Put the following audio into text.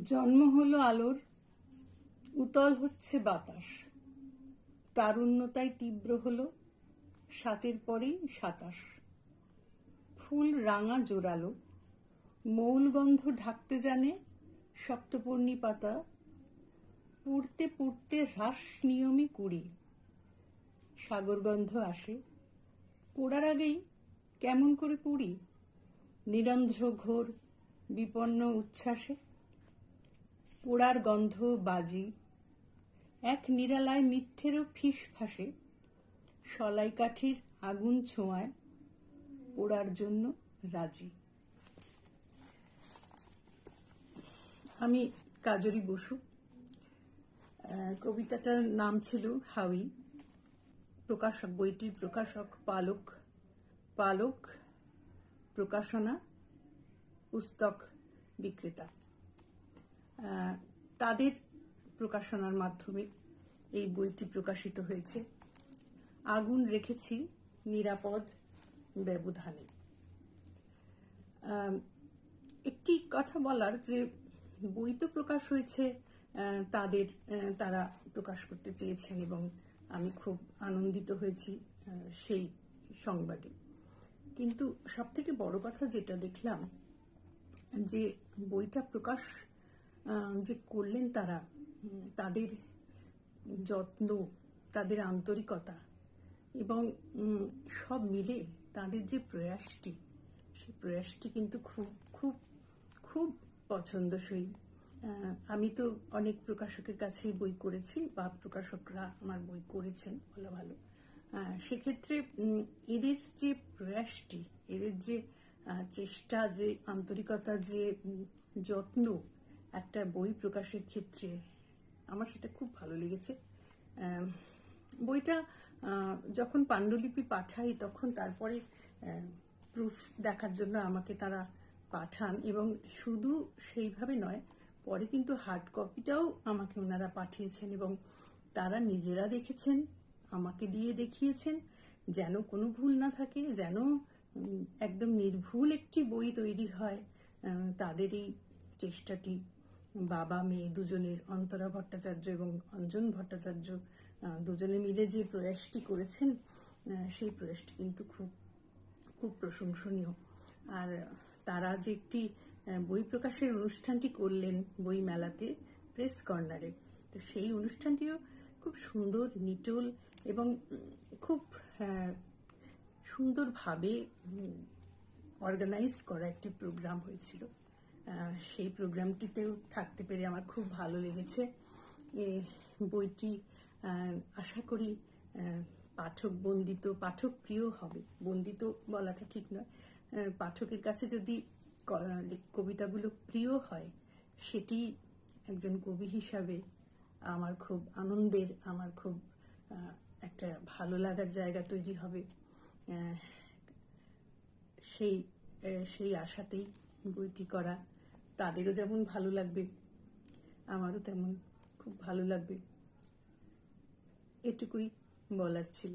জন্ম হলো আলোর, উতল হচ্ছে বাতাস, তারুণ্যতায় তীব্র হলো, সাতের পরেই সাতাশ। ফুল রাঙা জোরালো, মৌল গন্ধ ঢাকতে জানে সপ্তপর্ণী পাতা, পুড়তে পুড়তে হ্রাস নিয়মে কুড়ি। সাগরগন্ধ আসে, পোড়ার আগেই কেমন করে পুড়ি, নিরন্ধ্র ঘোর বিপন্ন উচ্ছ্বাসে। পোড়ার গন্ধ বাজি, এক নিরালায় মিথ্যেরও ফিস ফাঁসে, সলাই কাঠির আগুন ছোঁয়ায় পোড়ার জন্য রাজি। আমি কাজরি বসু। কবিতাটার নাম ছিল হাউই। প্রকাশক, বইটির প্রকাশক পালক। পালক প্রকাশনা, পুস্তক বিক্রেতা। তাদের প্রকাশনার মাধ্যমে এই বইটি প্রকাশিত হয়েছে। আগুন রেখেছি নিরাপদ ব্যবধানে। একটি কথা বলার, যে বই তো প্রকাশ হয়েছে, তারা প্রকাশ করতে চেয়েছেন এবং আমি খুব আনন্দিত হয়েছি সেই সংবাদে। কিন্তু সব থেকে বড় কথা যেটা দেখলাম, যে বইটা প্রকাশ যে করলেন তারা, তাদের যত্ন, তাদের আন্তরিকতা এবং সব মিলে তাদের যে প্রয়াসটি, সেই প্রয়াসটি কিন্তু খুব খুব খুব পছন্দসই। আমি তো অনেক প্রকাশকের কাছেই বই করেছি, বা প্রকাশকরা আমার বই করেছেন বলা ভালো। সেক্ষেত্রে এদের যে প্রয়াসটি, এদের যে চেষ্টা, যে আন্তরিকতা, যে যত্ন একটা বই প্রকাশের ক্ষেত্রে, আমার সেটা খুব ভালো লেগেছে। বইটা যখন পাণ্ডুলিপি পাঠাই, তখন তারপরে প্রুফ দেখার জন্য আমাকে তারা পাঠান, এবং শুধু সেইভাবে নয়, পরে কিন্তু হার্ড কপিটাও আমাকে ওনারা পাঠিয়েছেন এবং তারা নিজেরা দেখেছেন, আমাকে দিয়ে দেখিয়েছেন, যেন কোনো ভুল না থাকে, যেন একদম নির্ভুল একটি বই তৈরি হয়। তাদের এই চেষ্টাটি বাবা মেয়ে দুজনের, অন্তরা ভট্টাচার্য এবং অঞ্জন ভট্টাচার্য, দুজনে মিলে যে প্রয়াসটি করেছেন, সেই প্রয়াসটি কিন্তু খুব খুব প্রশংসনীয়। আর তারা যে একটি বই প্রকাশের অনুষ্ঠানটি করলেন বই মেলাতে, প্রেস কর্নারে, তো সেই অনুষ্ঠানটিও খুব সুন্দর, নিটোল এবং খুব সুন্দরভাবে অর্গানাইজ করা একটি প্রোগ্রাম হয়েছিল। সেই প্রোগ্রামটিতেও থাকতে পেরে আমার খুব ভালো লেগেছে। বইটি আশা করি পাঠক বন্দিত, পাঠক প্রিয় হবে। বন্দিত বলাটা ঠিক নয়, পাঠকের কাছে যদি কবিতাগুলো প্রিয় হয়, সেটি একজন কবি হিসাবে আমার খুব আনন্দের, আমার খুব একটা ভালো লাগার জায়গা তৈরি হবে। সেই আশাতেই বইটি করা। তাদেরও যেমন ভালো লাগবে, আমারও তেমন খুব ভালো লাগবে। এটুকুই বলার ছিল।